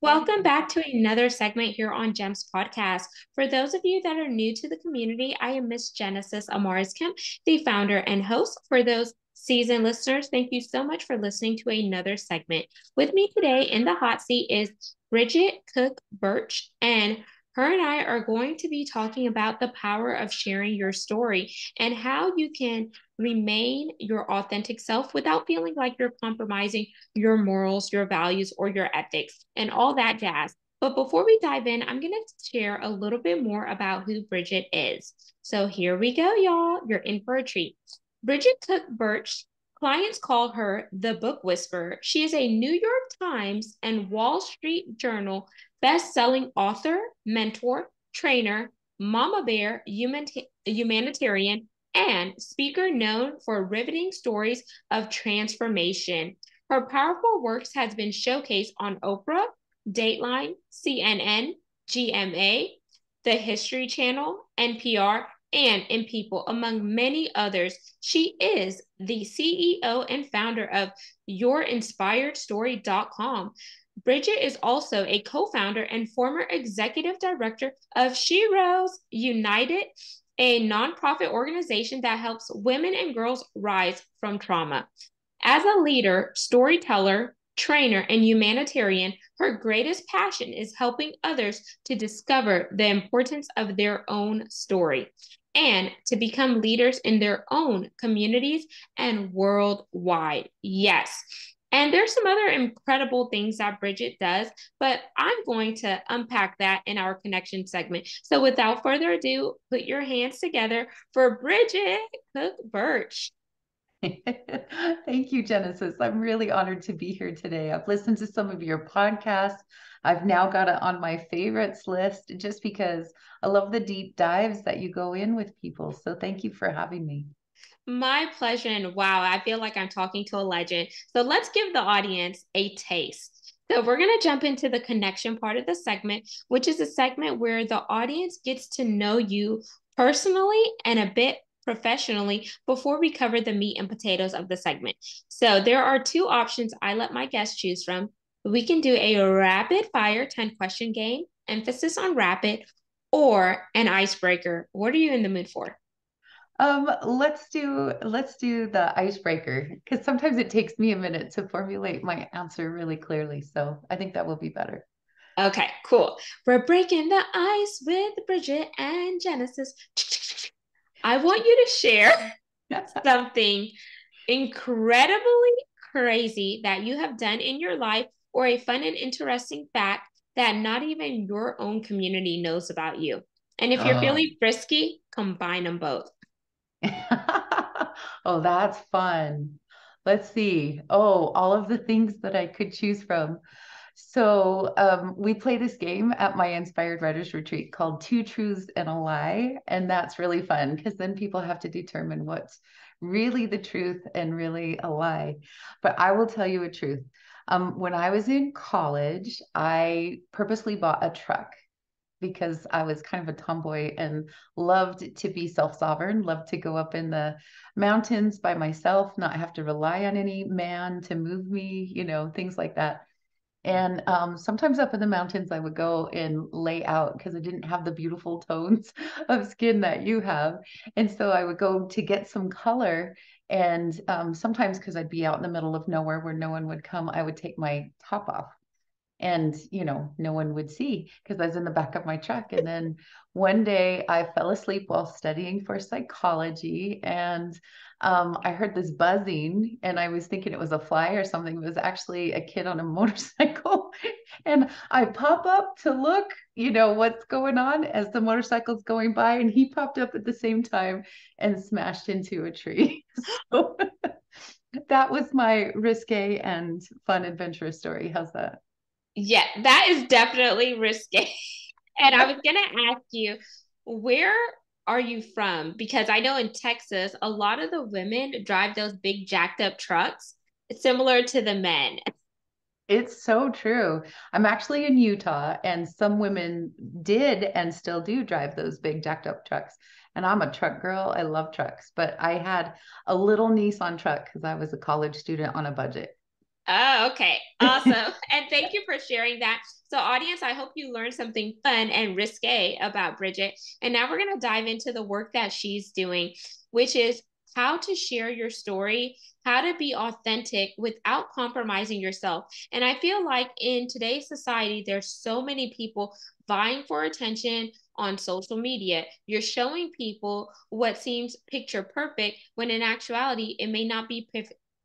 Welcome back to another segment here on GEMS Podcast. For those of you that are new to the community, I am Miss Genesis Amaris Kemp, the founder and host. For those seasoned listeners, thank you so much for listening to another segment. With me today in the hot seat is Bridget Cook Burch, and her and I are going to be talking about the power of sharing your story and how you can remain your authentic self without feeling like you're compromising your morals, your values, or your ethics, and all that jazz. But before we dive in, I'm going to share a little bit more about who Bridget is. So here we go, y'all. You're in for a treat. Bridget Cook Burch, clients call her the book whisperer. She is a New York Times and Wall Street Journal best-selling author, mentor, trainer, mama bear, humanitarian, and speaker known for riveting stories of transformation. Her powerful works has been showcased on Oprah, Dateline, CNN, GMA, the History Channel, NPR, and in People, among many others. She is the CEO and founder of YourInspiredStory.com. Bridget is also a co-founder and former executive director of SHEROES United, a nonprofit organization that helps women and girls rise from trauma. As a leader, storyteller, trainer, and humanitarian, her greatest passion is helping others to discover the importance of their own story and to become leaders in their own communities and worldwide. Yes. And there's some other incredible things that Bridget does, but I'm going to unpack that in our connection segment. So without further ado, put your hands together for Bridget Cook Burch. Thank you, Genesis. I'm really honored to be here today. I've listened to some of your podcasts. I've now got it on my favorites list just because I love the deep dives that you go in with people. So thank you for having me. My pleasure. And wow, I feel like I'm talking to a legend. So let's give the audience a taste. So we're going to jump into the connection part of the segment, which is a segment where the audience gets to know you personally and a bit professionally before we cover the meat and potatoes of the segment. So there are two options I let my guests choose from. We can do a rapid fire 10-question game, emphasis on rapid, or an icebreaker. What are you in the mood for? Let's do the icebreaker because sometimes it takes me a minute to formulate my answer really clearly. So I think that will be better. Okay, cool. We're breaking the ice with Bridget and Genesis. I want you to share something incredibly crazy that you have done in your life or a fun and interesting fact that not even your own community knows about you. And if you're Oh. feeling frisky, combine them both. Oh, that's fun. Let's see. Oh, all of the things that I could choose from. So we play this game at my Inspired Writers Retreat called Two Truths and a Lie. And that's really fun because then people have to determine what's really the truth and really a lie. But I will tell you a truth. When I was in college, I purposely bought a truck because I was kind of a tomboy and loved to be self-sovereign, loved to go up in the mountains by myself, not have to rely on any man to move me, things like that. And sometimes up in the mountains, I would go and lay out because I didn't have the beautiful tones of skin that you have. And so I would go to get some color. And sometimes, because I'd be out in the middle of nowhere where no one would come, I would take my top off and no one would see because I was in the back of my truck. And then one day I fell asleep while studying for psychology, and I heard this buzzing and I was thinking it was a fly or something. It was actually a kid on a motorcycle. And I pop up to look, what's going on as the motorcycle's going by, and he popped up at the same time and smashed into a tree. So that was my risque and fun adventurous story. How's that? Yeah, that is definitely risky. And I was going to ask you, where are you from? Because I know in Texas, a lot of the women drive those big jacked up trucks, similar to the men. It's so true. I'm actually in Utah, and some women did and still do drive those big jacked up trucks. And I'm a truck girl. I love trucks, but I had a little Nissan truck because I was a college student on a budget. Oh, okay. Awesome. And thank you for sharing that. So, audience, I hope you learned something fun and risque about Bridget. And now we're going to dive into the work that she's doing, which is how to share your story, how to be authentic without compromising yourself. And I feel like in today's society, there's so many people vying for attention on social media. You're showing people what seems picture perfect when in actuality, it may not be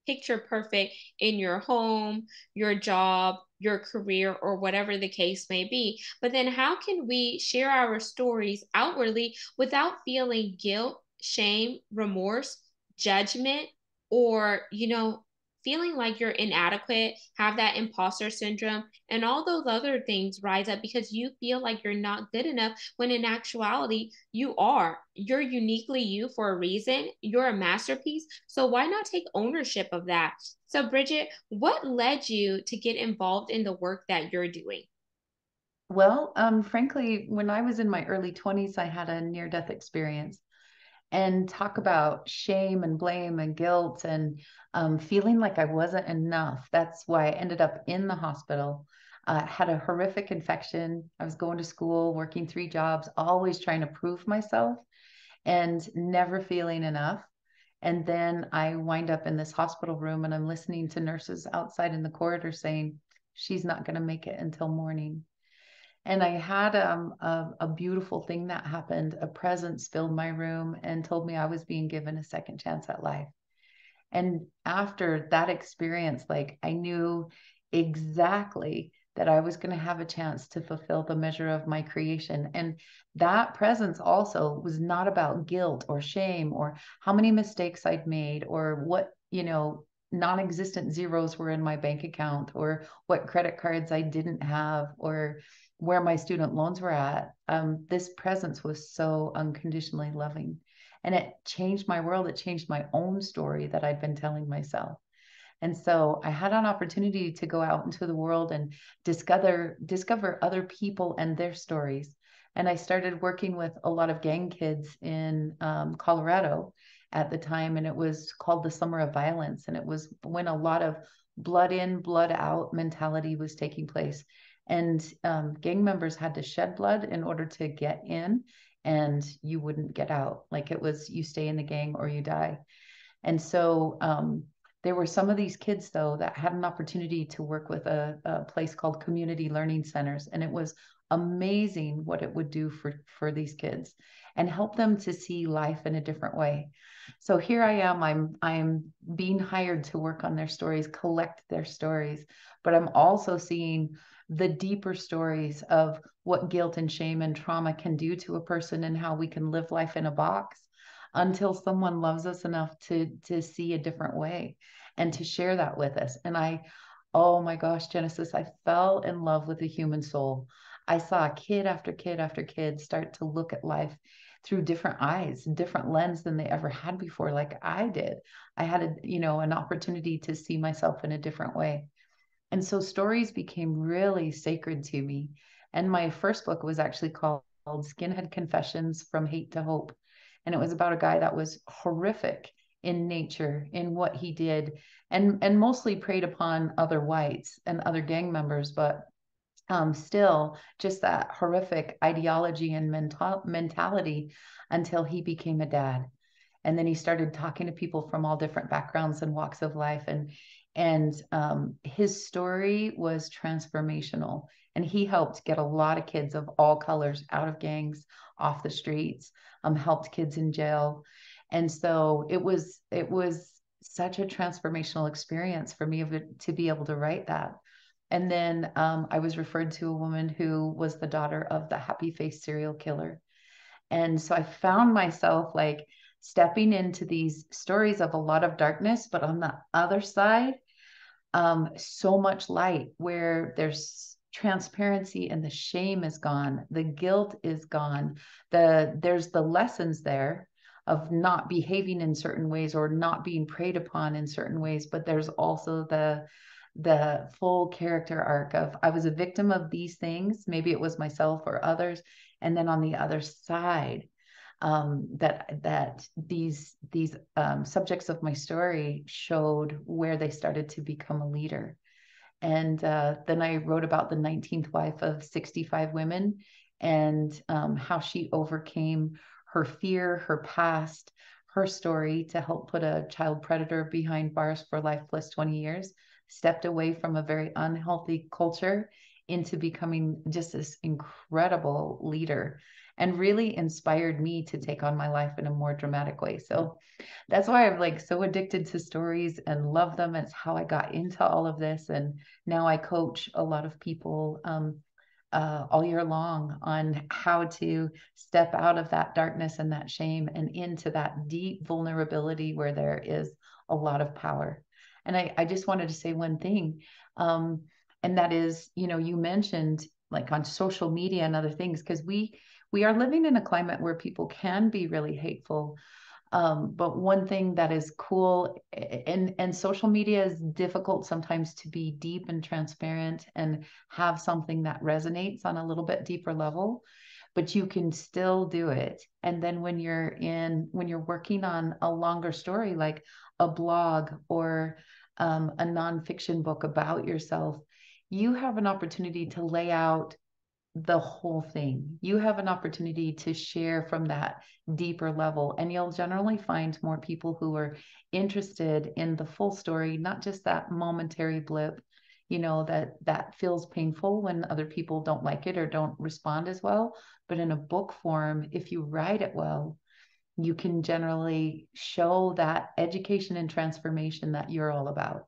picture perfect in your home, your job, your career, or whatever the case may be. But then, how can we share our stories outwardly without feeling guilt, shame, remorse, judgment, or, feeling like you're inadequate, have that imposter syndrome, and all those other things rise up because you feel like you're not good enough when in actuality you are. You're uniquely you for a reason. You're a masterpiece. So why not take ownership of that? So, Bridget, what led you to get involved in the work that you're doing? Well, frankly, when I was in my early 20s, I had a near-death experience. And talk about shame and blame and guilt and feeling like I wasn't enough. That's why I ended up in the hospital. Had a horrific infection. I was going to school, working 3 jobs, always trying to prove myself and never feeling enough. And then I wind up in this hospital room and I'm listening to nurses outside in the corridor saying, she's not going to make it until morning. And I had a beautiful thing that happened. A presence filled my room and told me I was being given a second chance at life. And after that experience, like I knew exactly that I was going to have a chance to fulfill the measure of my creation. And that presence also was not about guilt or shame or how many mistakes I'd made or what, non-existent zeros were in my bank account or what credit cards I didn't have or where my student loans were at. This presence was so unconditionally loving. And it changed my world. It changed my own story that I'd been telling myself. And so I had an opportunity to go out into the world and discover other people and their stories. And I started working with a lot of gang kids in Colorado at the time. And it was called the Summer of Violence. And it was when a lot of blood in, blood out mentality was taking place. And gang members had to shed blood in order to get in, and you wouldn't get out. Like it was, you stay in the gang or you die. And so there were some of these kids, though, that had an opportunity to work with a place called Community Learning Centers. And it was amazing what it would do for these kids and help them to see life in a different way. So here I am, I'm being hired to work on their stories, collect their stories, but I'm also seeing the deeper stories of what guilt and shame and trauma can do to a person and how we can live life in a box until someone loves us enough to see a different way and to share that with us. And oh my gosh, Genesis, I fell in love with the human soul. I saw kid after kid after kid start to look at life through different eyes, different lens than they ever had before, like I did. I had an opportunity to see myself in a different way. And so stories became really sacred to me. And my first book was actually called Skinhead Confessions from Hate to Hope. And it was about a guy that was horrific in nature, in what he did, and mostly preyed upon other whites and other gang members, but still just that horrific ideology and mentality until he became a dad. And then he started talking to people from all different backgrounds and walks of life, and his story was transformational, and he helped get a lot of kids of all colors out of gangs, off the streets, helped kids in jail. And so it was such a transformational experience for me to be able to write that. And then I was referred to a woman who was the daughter of the happy face serial killer. And so I found myself like stepping into these stories of a lot of darkness, but on the other side, so much light where there's transparency and the shame is gone, the guilt is gone, there's the lessons there of not behaving in certain ways or not being preyed upon in certain ways, but there's also the full character arc of I was a victim of these things, maybe it was myself or others, and then on the other side that these subjects of my story showed where they started to become a leader. And then I wrote about the 19th wife of 65 women, and how she overcame her fear, her past, her story to help put a child predator behind bars for life plus 20 years, stepped away from a very unhealthy culture into becoming just this incredible leader, and really inspired me to take on my life in a more dramatic way. So that's why I'm like so addicted to stories and love them. It's how I got into all of this. And now I coach a lot of people all year long on how to step out of that darkness and that shame and into that deep vulnerability where there is a lot of power. And I just wanted to say one thing. And that is, you mentioned like on social media and other things, because we are living in a climate where people can be really hateful. But one thing that is cool, and social media is difficult sometimes to be deep and transparent and have something that resonates on a little bit deeper level, but you can still do it. And then when you're working on a longer story, like a blog or a nonfiction book about yourself, you have an opportunity to lay out the whole thing. You have an opportunity to share from that deeper level, and you'll generally find more people who are interested in the full story, not just that momentary blip, that feels painful when other people don't like it or don't respond as well. But in a book form, if you write it well, you can generally show that education and transformation that you're all about.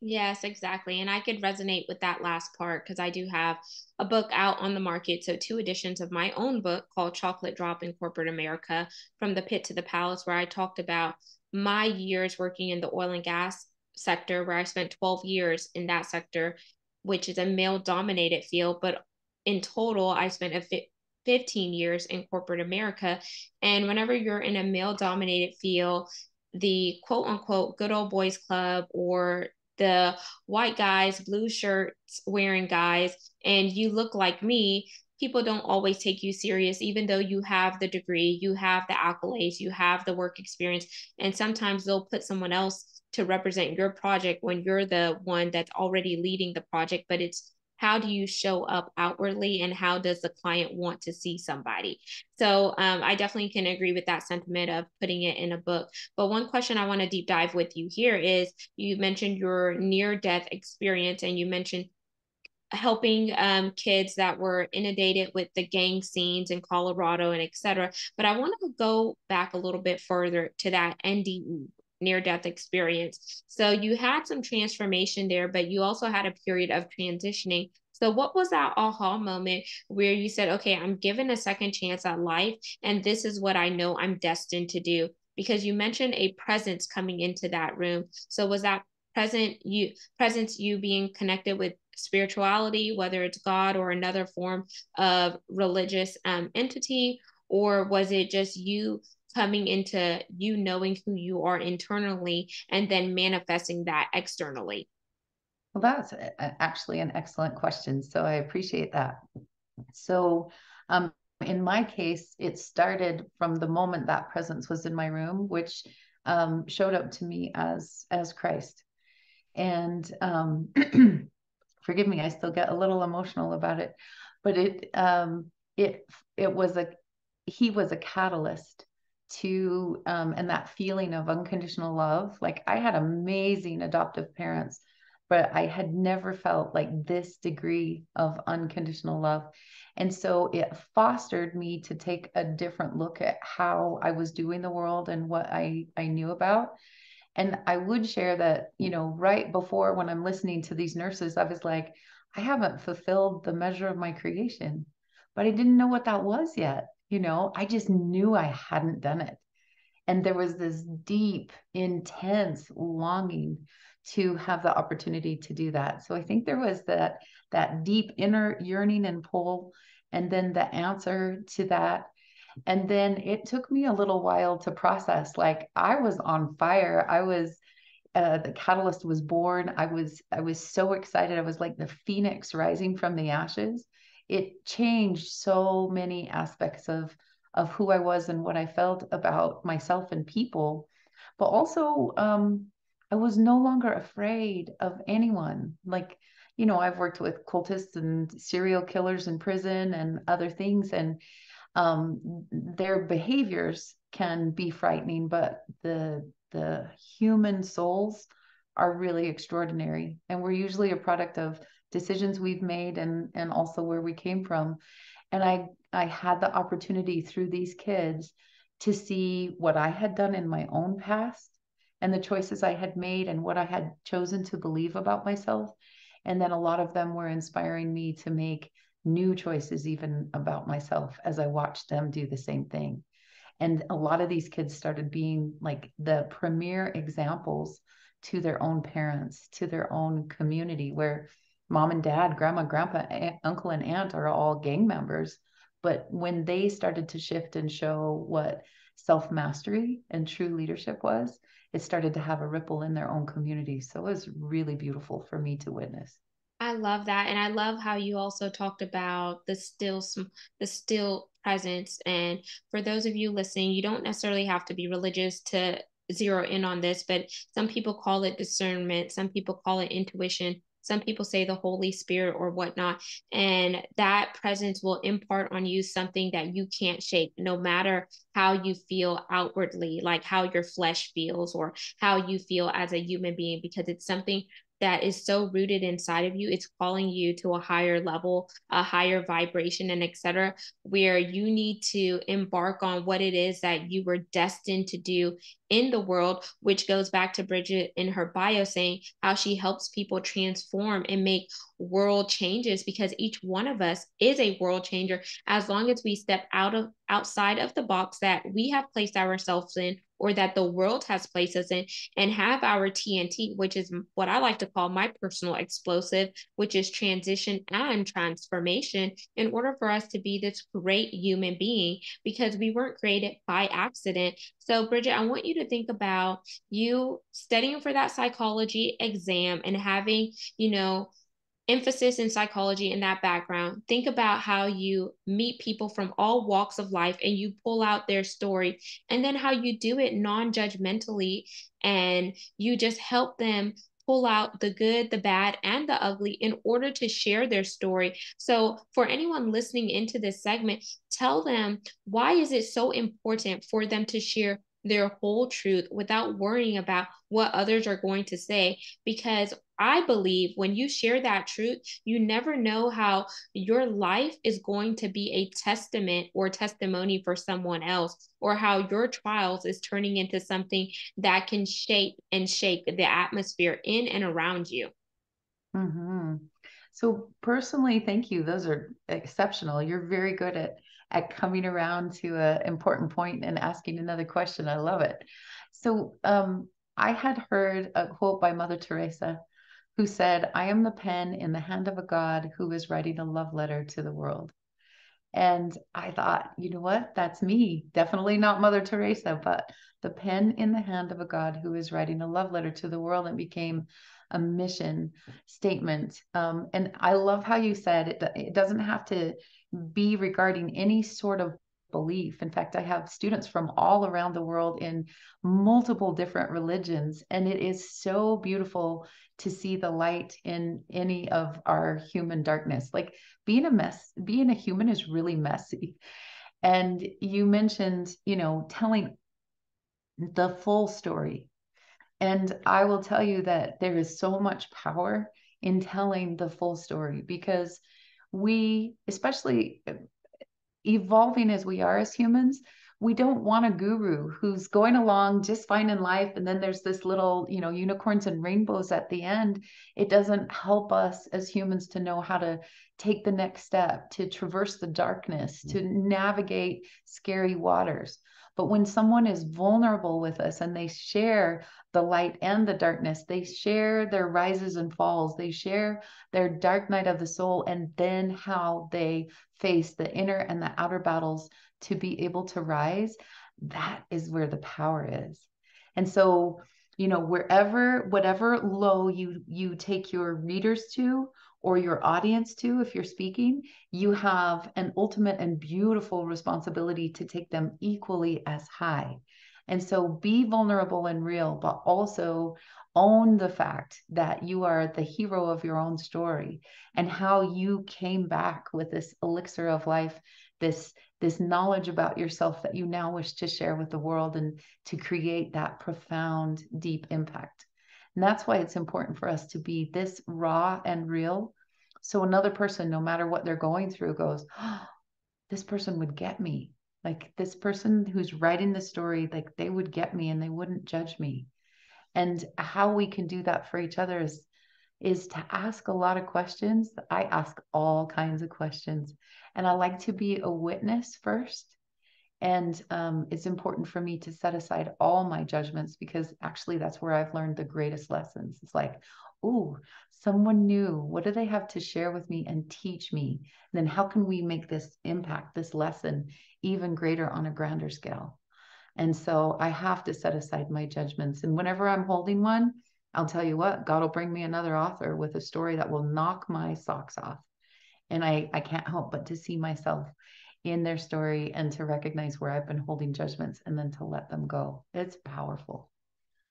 Yes, exactly. And I could resonate with that last part because I do have a book out on the market. So, two editions of my own book called Chocolate Drop in Corporate America, From the Pit to the Palace, where I talked about my years working in the oil and gas sector, where I spent 12 years in that sector, which is a male dominated field. But in total, I spent 15 years in corporate America. And whenever you're in a male dominated field, the quote unquote good old boys club, or the white guys, blue shirts wearing guys, and you look like me, people don't always take you serious, even though you have the degree, you have the accolades, you have the work experience. And sometimes they'll put someone else to represent your project when you're the one that's already leading the project. But it's how do you show up outwardly, and how does the client want to see somebody? So I definitely can agree with that sentiment of putting it in a book. But one question I want to deep dive with you here is, you mentioned your near death experience, and you mentioned helping kids that were inundated with the gang scenes in Colorado and et cetera. But I want to go back a little bit further to that NDE, near death experience. So you had some transformation there, but you also had a period of transitioning. So what was that aha moment where you said, okay, I'm given a second chance at life, and this is what I know I'm destined to do? Because you mentioned a presence coming into that room. So was that presence you being connected with spirituality, whether it's God or another form of religious entity, or was it just you coming into you knowing who you are internally and then manifesting that externally? Well, that's actually an excellent question. So I appreciate that. So, in my case, it started from the moment that presence was in my room, which showed up to me as Christ. And forgive me, I still get a little emotional about it, but it it was a he was a catalyst to and that feeling of unconditional love. Like I had amazing adoptive parents, but I had never felt like this degree of unconditional love. And so it fostered me to take a different look at how I was doing the world and what I knew about. And I would share that, right before, when I'm listening to these nurses, I was like, I haven't fulfilled the measure of my creation, but I didn't know what that was yet. I just knew I hadn't done it. And there was this deep, intense longing to have the opportunity to do that. So I think there was that deep inner yearning and pull, and then the answer to that. And then it took me a little while to process. Like I was on fire. The catalyst was born. I was so excited. I was like the phoenix rising from the ashes. It changed so many aspects of who I was and what I felt about myself and people. But also, I was no longer afraid of anyone. Like, I've worked with cultists and serial killers in prison and other things, and their behaviors can be frightening, but the human souls are really extraordinary, and we're usually a product of decisions we've made and also where we came from. And I had the opportunity through these kids to see what I had done in my own past and the choices I had made and what I had chosen to believe about myself. And then a lot of them were inspiring me to make new choices even about myself as I watched them do the same thing. And a lot of these kids started being like the premier examples to their own parents, to their own community, where mom and dad, grandma, grandpa, uncle, and aunt are all gang members. But when they started to shift and show what self mastery and true leadership was, it started to have a ripple in their own community. So it was really beautiful for me to witness. I love that. And I love how you also talked about the still presence. And for those of you listening, you don't necessarily have to be religious to zero in on this, but some people call it discernment, some people call it intuition, some people say the Holy Spirit or whatnot. And that presence will impart on you something that you can't shake, no matter how you feel outwardly, like how your flesh feels or how you feel as a human being, because it's something that is so rooted inside of you. It's calling you to a higher level, a higher vibration, and etc., where you need to embark on what it is that you were destined to do in the world, which goes back to Bridget in her bio saying how she helps people transform and make world changes, because each one of us is a world changer as long as we step outside of the box that we have placed ourselves in or that the world has placed us in, and have our TNT, which is what I like to call my personal explosive, which is transition and transformation, in order for us to be this great human being, because we weren't created by accident. So, Bridget, I want you to think about you studying for that psychology exam and having, emphasis in psychology in that background. Think about how you meet people from all walks of life and you pull out their story, and then how you do it non-judgmentally, and you just help them pull out the good, the bad, and the ugly in order to share their story. So for anyone listening into this segment, tell them, why is it so important for them to share their whole truth without worrying about what others are going to say? Because I believe when you share that truth, you never know how your life is going to be a testament or testimony for someone else, or how your trials is turning into something that can shape and shake the atmosphere in and around you. Mm-hmm. So personally, thank you. Those are exceptional. You're very good at coming around to an important point and asking another question. I love it. So I had heard a quote by Mother Teresa who said, "I am the pen in the hand of a God who is writing a love letter to the world." And I thought, you know what? That's me. Definitely not Mother Teresa, but the pen in the hand of a God who is writing a love letter to the world, and became a mission statement. And I love how you said it doesn't have to be regarding any sort of belief. In fact, I have students from all around the world in multiple different religions, and it is so beautiful to see the light in any of our human darkness. Like, being a human is really messy. And you mentioned, telling the full story. And I will tell you that there is so much power in telling the full story, because we, especially evolving as we are as humans, we don't want a guru who's going along just fine in life. And then there's this little, unicorns and rainbows at the end. It doesn't help us as humans to know how to take the next step, to traverse the darkness, to navigate scary waters. But when someone is vulnerable with us and they share the light and the darkness, they share their rises and falls, they share their dark night of the soul, and then how they face the inner and the outer battles to be able to rise, that is where the power is. And so, whatever low you take your readers to, or your audience too, if you're speaking, you have an ultimate and beautiful responsibility to take them equally as high. And so be vulnerable and real, but also own the fact that you are the hero of your own story and how you came back with this elixir of life, this knowledge about yourself that you now wish to share with the world and to create that profound, deep impact. And that's why it's important for us to be this raw and real. So another person, no matter what they're going through, goes, oh, this person would get me. Like this person who's writing the story, like they would get me and they wouldn't judge me. And how we can do that for each other is to ask a lot of questions. I ask all kinds of questions, and I like to be a witness first. And it's important for me to set aside all my judgments, because actually that's where I've learned the greatest lessons. It's like, oh, someone new. What do they have to share with me and teach me? And then how can we make this impact, this lesson, even greater on a grander scale? And so I have to set aside my judgments. And whenever I'm holding one, I'll tell you what, God will bring me another author with a story that will knock my socks off. And I can't help but to see myself in their story and to recognize where I've been holding judgments and then to let them go. It's powerful.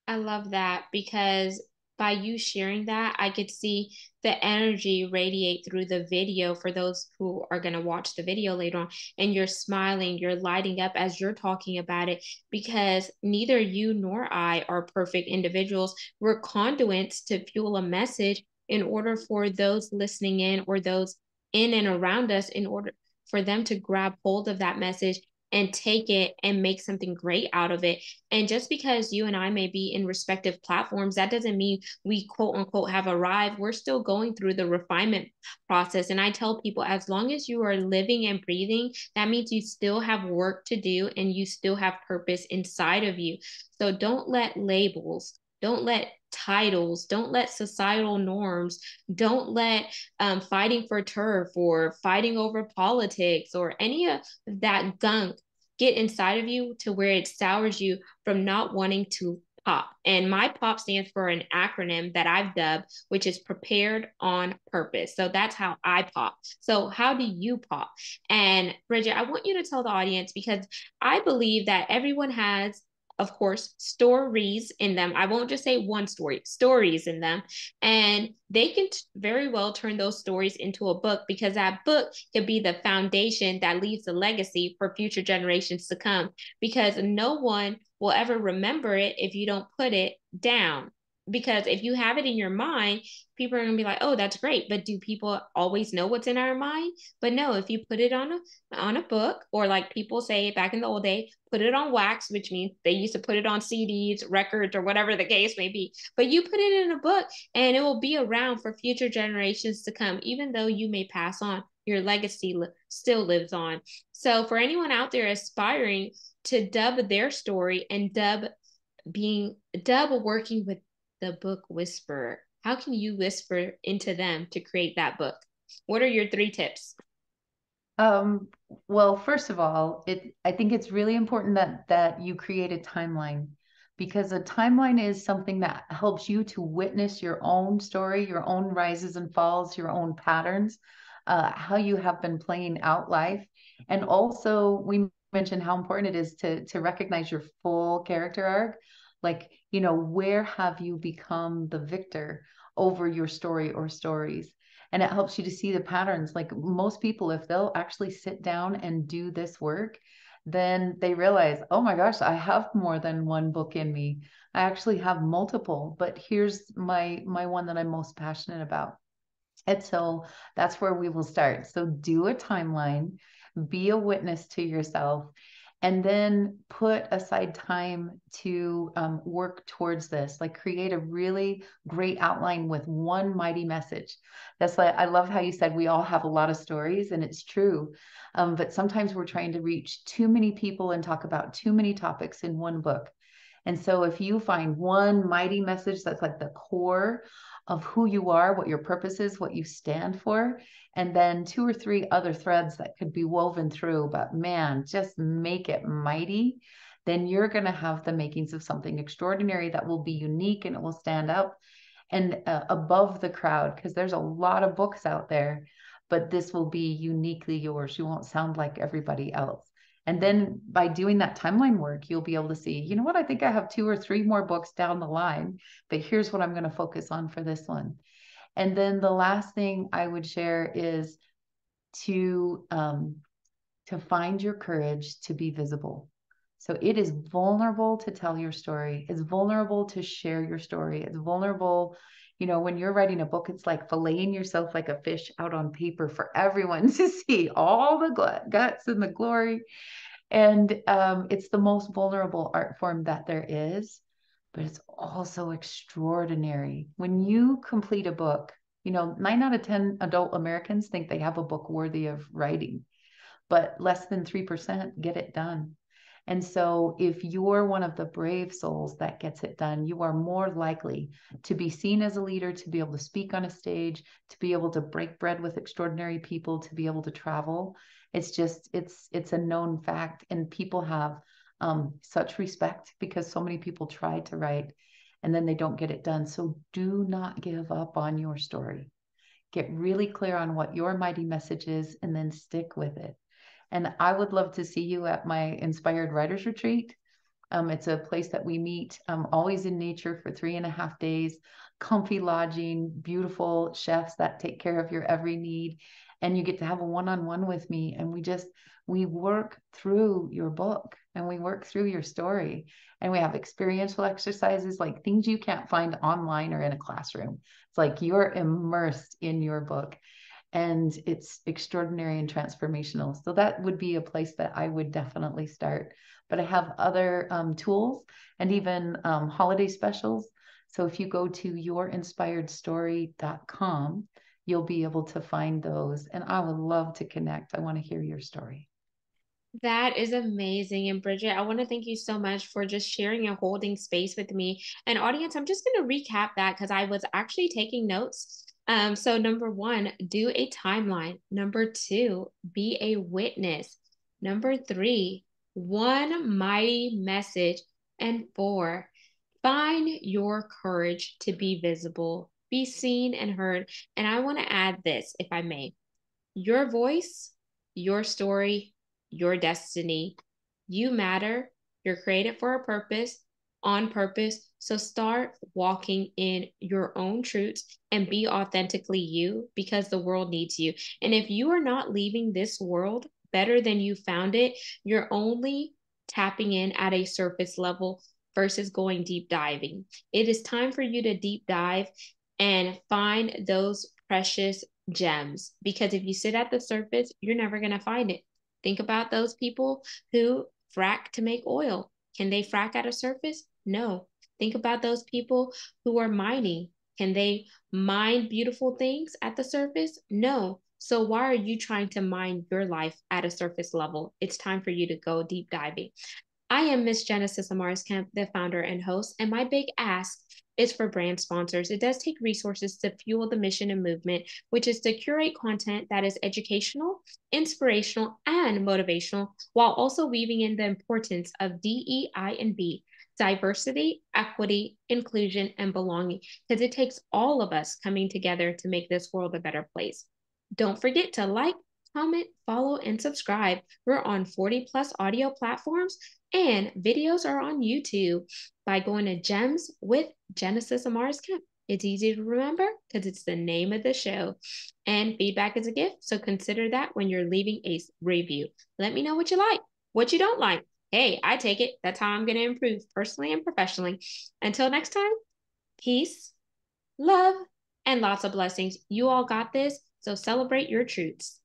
I love that because by you sharing that, I could see the energy radiate through the video for those who are going to watch the video later on. And you're smiling, you're lighting up as you're talking about it, because neither you nor I are perfect individuals. We're conduits to fuel a message in order for those listening in or those in and around us, in order for them to grab hold of that message and take it and make something great out of it. And just because you and I may be in respective platforms, that doesn't mean we quote unquote have arrived. We're still going through the refinement process. And I tell people, as long as you are living and breathing, that means you still have work to do and you still have purpose inside of you. So don't let labels, don't let titles, don't let societal norms, don't let fighting for turf or fighting over politics or any of that gunk get inside of you to where it sours you from not wanting to pop. And my pop stands for an acronym that I've dubbed, which is prepared on purpose. So that's how I pop. So how do you pop? And Bridget, I want you to tell the audience, because I believe that everyone has, of course, stories in them. I won't just say one story, stories in them. And they can very well turn those stories into a book, because that book could be the foundation that leaves a legacy for future generations to come. Because no one will ever remember it if you don't put it down. Because if you have it in your mind, people are going to be like, oh, that's great. But do people always know what's in our mind? But no, if you put it on a book, or like people say back in the old day, put it on wax, which means they used to put it on CDs, records, or whatever the case may be. But you put it in a book and it will be around for future generations to come. Even though you may pass on, your legacy still lives on. So for anyone out there aspiring to dub their story and dub working with the book whisperer, how can you whisper into them to create that book? What are your 3 tips? Um, well, first of all, I think it's really important that you create a timeline, because a timeline is something that helps you to witness your own story, your own rises and falls, your own patterns, how you have been playing out life. And also, we mentioned how important it is to recognize your full character arc. Like, where have you become the victor over your story or stories? And it helps you to see the patterns. Like most people, if they'll actually sit down and do this work, then they realize, oh my gosh, I have more than one book in me. I actually have multiple, but here's my one that I'm most passionate about. And so that's where we will start. So do a timeline, be a witness to yourself, and then put aside time to work towards this. Like create a really great outline with one mighty message. That's like, I love how you said we all have a lot of stories, and it's true. But sometimes we're trying to reach too many people and talk about too many topics in one book. And so if you find one mighty message that's like the core of who you are, what your purpose is, what you stand for, and then 2 or 3 other threads that could be woven through, but man, just make it mighty, then you're going to have the makings of something extraordinary that will be unique and it will stand out. and above the crowd, because there's a lot of books out there, but this will be uniquely yours. You won't sound like everybody else. And then by doing that timeline work, you'll be able to see, you know what, I think I have 2 or 3 more books down the line, but here's what I'm going to focus on for this one. And then the last thing I would share is to find your courage to be visible. So it is vulnerable to tell your story. It's vulnerable to share your story. It's vulnerable. You know, when you're writing a book, it's like filleting yourself like a fish out on paper for everyone to see all the guts and the glory. And it's the most vulnerable art form that there is, but it's also extraordinary. When you complete a book, you know, 9 out of 10 adult Americans think they have a book worthy of writing, but less than 3% get it done. And so if you're one of the brave souls that gets it done, you are more likely to be seen as a leader, to be able to speak on a stage, to be able to break bread with extraordinary people, to be able to travel. It's just, it's a known fact. And people have such respect because so many people try to write and then they don't get it done. So do not give up on your story. Get really clear on what your mighty message is and then stick with it. And I would love to see you at my Inspired Writers Retreat. It's a place that we meet always in nature for 3.5 days, comfy lodging, beautiful chefs that take care of your every need. And you get to have a one-on-one with me. And we work through your book and we work through your story. And we have experiential exercises, like things you can't find online or in a classroom. It's like you're immersed in your book. And it's extraordinary and transformational. So that would be a place that I would definitely start. But I have other tools and even holiday specials. So if you go to yourinspiredstory.com, you'll be able to find those. And I would love to connect. I want to hear your story. That is amazing. And Bridget, I want to thank you so much for just sharing and holding space with me. And audience, I'm just going to recap that because I was actually taking notes. So number 1, do a timeline. Number 2, be a witness. Number 3, one mighty message. And 4, find your courage to be visible, be seen and heard. And I want to add this, if I may. Your voice, your story, your destiny. You matter. You're created for a purpose, on purpose. So start walking in your own truths and be authentically you because the world needs you. And if you are not leaving this world better than you found it, you're only tapping in at a surface level versus going deep diving. It is time for you to deep dive and find those precious gems because if you sit at the surface, you're never going to find it. Think about those people who frack to make oil. Can they frack at a surface? No. Think about those people who are mining. Can they mine beautiful things at the surface? No. So why are you trying to mine your life at a surface level? It's time for you to go deep diving. I am Miss Genesis Amaris Kemp, the founder and host, and my big ask is for brand sponsors. It does take resources to fuel the mission and movement, which is to curate content that is educational, inspirational, and motivational, while also weaving in the importance of DEI and B, diversity, equity, inclusion, and belonging, because it takes all of us coming together to make this world a better place. Don't forget to like, comment, follow, and subscribe. We're on 40 plus audio platforms and videos are on YouTube by going to Gems with Genesis Amaris Kemp. It's easy to remember because it's the name of the show. And feedback is a gift, so consider that when you're leaving a review. Let me know what you like, what you don't like. Hey, I take it. That's how I'm going to improve personally and professionally. Until next time, peace, love, and lots of blessings. You all got this, so celebrate your truths.